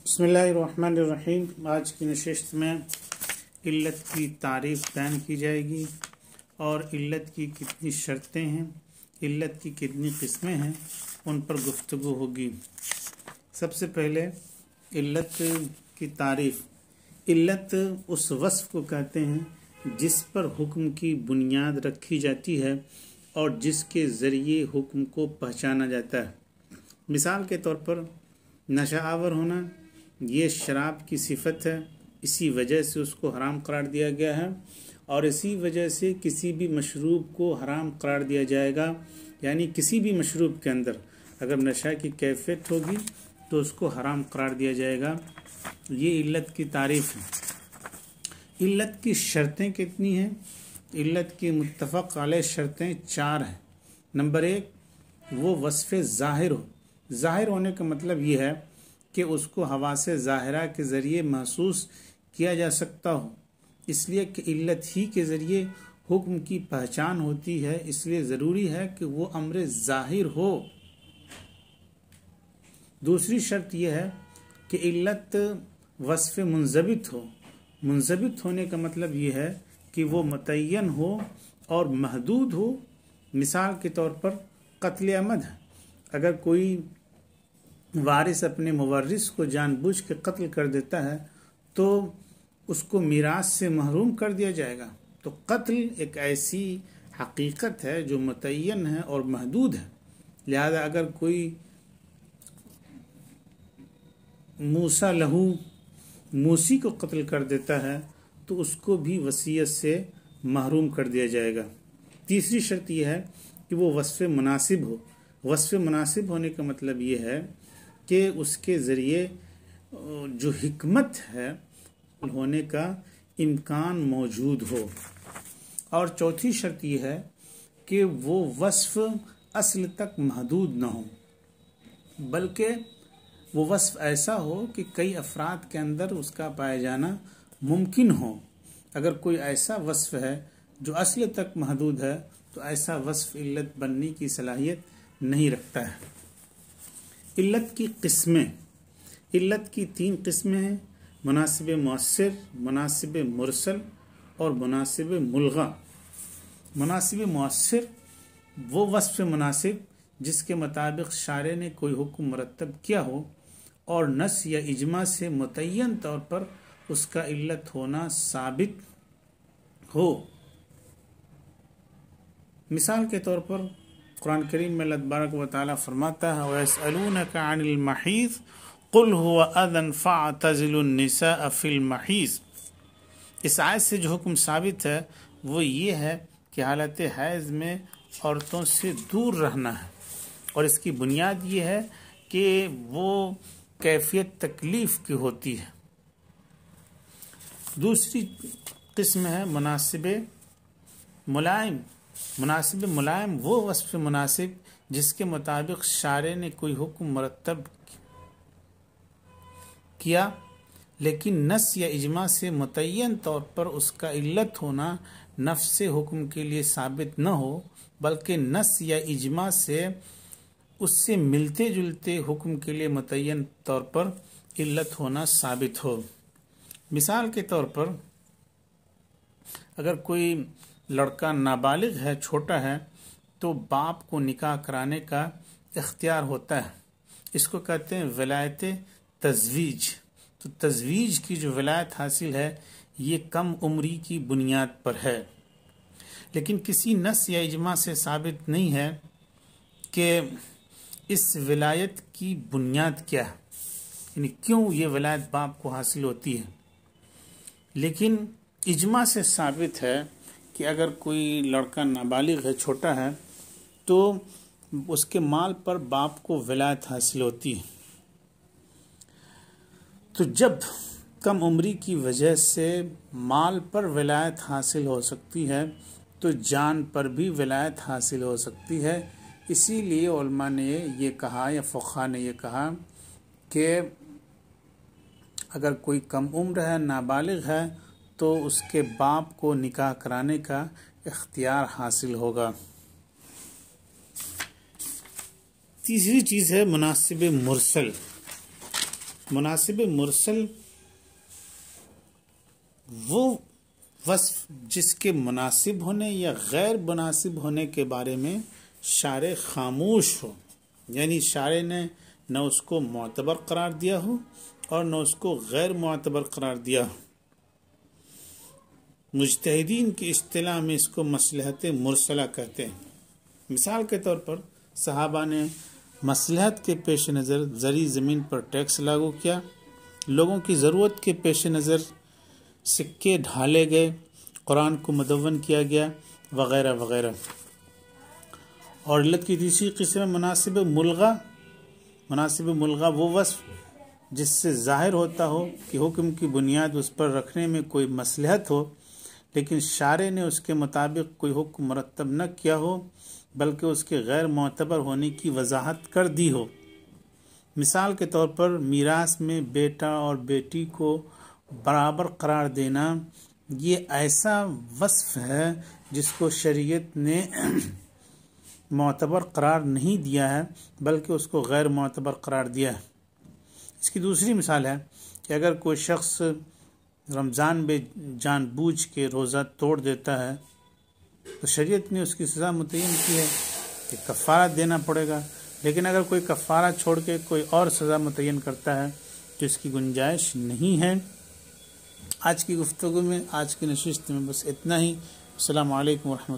بسم اللہ الرحمن الرحیم۔ آج کی نشست میں علت کی تعریف بیان کی جائے گی اور علت کی کتنی شرطیں ہیں، علت کی کتنی قسمیں ہیں، ان پر گفتگو ہوگی۔ سب سے پہلے علت کی تعریف۔ علت اس وصف کو کہتے ہیں جس پر حکم کی بنیاد رکھی جاتی ہے اور جس کے ذریعے حکم کو پہچانا جاتا ہے۔ مثال کے طور پر نشہ آور ہونا، یہ شراب کی صفت ہے، اسی وجہ سے اس کو حرام قرار دیا گیا ہے، اور اسی وجہ سے کسی بھی مشروب کو حرام قرار دیا جائے گا، یعنی کسی بھی مشروب کے اندر اگر نشہ کی کیفیت ہوگی تو اس کو حرام قرار دیا جائے گا۔ یہ علت کی تعریف ہے۔ علت کی شرطیں کتنی ہیں؟ علت کی متفق علیہ شرطیں 4 ہیں۔ نمبر 1، وہ وصف ظاہر ہو۔ ظاہر ہونے کا مطلب یہ ہے کہ اس کو حواس ظاہرہ کے ذریعے محسوس کیا جا سکتا ہو، اس لیے کہ علت ہی کے ذریعے حکم کی پہچان ہوتی ہے، اس لیے ضروری ہے کہ وہ امر ظاہر ہو۔ دوسری شرط یہ ہے کہ علت وصف منضبط ہو۔ منضبط ہونے کا مطلب یہ ہے کہ وہ متعین ہو اور محدود ہو۔ مثال کے طور پر قتل عمد ہے، اگر کوئی وارث اپنے مورث کو جان بوجھ کے قتل کر دیتا ہے تو اس کو میراث سے محروم کر دیا جائے گا۔ تو قتل ایک ایسی حقیقت ہے جو متعین ہے اور محدود ہے، لہذا اگر کوئی موسیٰ لہو موسی کو قتل کر دیتا ہے تو اس کو بھی وصیت سے محروم کر دیا جائے گا۔ تیسری شرط یہ ہے کہ وہ وصف مناسب ہو۔ وصف مناسب ہونے کا مطلب یہ ہے کہ اس کے ذریعے جو حکمت ہے ہونے کا امکان موجود ہو۔ اور چوتھی شرط یہ ہے کہ وہ وصف اصل تک محدود نہ ہو، بلکہ وہ وصف ایسا ہو کہ کئی افراد کے اندر اس کا پایا جانا ممکن ہو۔ اگر کوئی ایسا وصف ہے جو اصل تک محدود ہے تو ایسا وصف علت بننے کی صلاحیت نہیں رکھتا ہے۔ علت کی قسمیں۔ علت کی 3 قسمیں ہیں: مناسب مؤثر، مناسب مرسل اور مناسب ملغا۔ مناسب مؤثر وہ وصف مناسب جس کے مطابق شارع نے کوئی حکم مرتب کیا ہو اور نص یا اجماع سے متعین طور پر اس کا علت ہونا ثابت ہو۔ مثال کے طور پر قرآن کریم میں اللہ تبارک و تعالیٰ فرماتا ہے وَيَسْأَلُونَكَ عَنِ الْمَحِيضِ قُلْ هُوَ أَذًى فَاعْتَزِلُوا النِّسَاءَ فِي الْمَحِيضِ۔ اس آیت سے جو حکم ثابت ہے وہ یہ ہے کہ حالت حیض میں عورتوں سے دور رہنا ہے، اور اس کی بنیاد یہ ہے کہ وہ کیفیت تکلیف کی ہوتی ہے۔ دوسری قسم ہے مناسب ملائم۔ مناسب ملائم وہ وصف مناسب جس کے مطابق شارع نے کوئی حکم مرتب کیا لیکن نص یا اجماع سے متعین طور پر اس کا علت ہونا نفس حکم کے لیے ثابت نہ ہو، بلکہ نص یا اجماع سے اس سے ملتے جلتے حکم کے لیے متعین طور پر علت ہونا ثابت ہو۔ مثال کے طور پر اگر کوئی لڑکا نابالغ ہے، چھوٹا ہے، تو باپ کو نکاح کرانے کا اختیار ہوتا ہے۔ اس کو کہتے ہیں ولایت تزویج۔ تو تزویج کی جو ولایت حاصل ہے یہ کم عمری کی بنیاد پر ہے، لیکن کسی نص یا اجماع سے ثابت نہیں ہے کہ اس ولایت کی بنیاد کیا ہے، یعنی کیوں یہ ولایت باپ کو حاصل ہوتی ہے۔ لیکن اجماع سے ثابت ہے کہ اگر کوئی لڑکا نابالغ ہے، چھوٹا ہے، تو اس کے مال پر باپ کو ولایت حاصل ہوتی ہے۔ تو جب کم عمری کی وجہ سے مال پر ولایت حاصل ہو سکتی ہے تو جان پر بھی ولایت حاصل ہو سکتی ہے۔ اسی لیے علماء نے یہ کہا یا فقہاء نے یہ کہا کہ اگر کوئی کم عمر ہے، نابالغ ہے، تو اس کے باپ کو نکاح کرانے کا اختیار حاصل ہوگا۔ تیسری چیز ہے مناسب مرسل۔ مناسب مرسل وہ وصف جس کے مناسب ہونے یا غیر مناسب ہونے کے بارے میں شارع خاموش ہو، یعنی شارع نے نہ اس کو معتبر قرار دیا ہو اور نہ اس کو غیر معتبر قرار دیا ہو۔ مجتہدین کی اصطلاح میں اس کو مصلحت مرسلہ کہتے ہیں۔ مثال کے طور پر صحابہ نے مصلحت کے پیش نظر زرعی زمین پر ٹیکس لاگو کیا، لوگوں کی ضرورت کے پیش نظر سکے ڈھالے گئے، قرآن کو مدون کیا گیا وغیرہ وغیرہ۔ اور علت کی تیسری قسم مناسب ملغا۔ مناسب ملغا وہ وصف جس سے ظاہر ہوتا ہو کہ حکم کی بنیاد اس پر رکھنے میں کوئی مصلحت ہو، لیکن شارع نے اس کے مطابق کوئی حکم مرتب نہ کیا ہو بلکہ اس کے غیر معتبر ہونے کی وضاحت کر دی ہو۔ مثال کے طور پر میراث میں بیٹا اور بیٹی کو برابر قرار دینا، یہ ایسا وصف ہے جس کو شریعت نے معتبر قرار نہیں دیا ہے بلکہ اس کو غیر معتبر قرار دیا ہے۔ اس کی دوسری مثال ہے کہ اگر کوئی شخص رمضان میں جان بوجھ کے روزہ توڑ دیتا ہے تو شریعت نے اس کی سزا متعین کی ہے کہ کفارہ دینا پڑے گا، لیکن اگر کوئی کفارہ چھوڑ کے کوئی اور سزا متعین کرتا ہے تو اس کی گنجائش نہیں ہے۔ آج کی گفتگو میں، آج کی نشست میں بس اتنا ہی۔ السلام علیکم ورحمۃ اللہ۔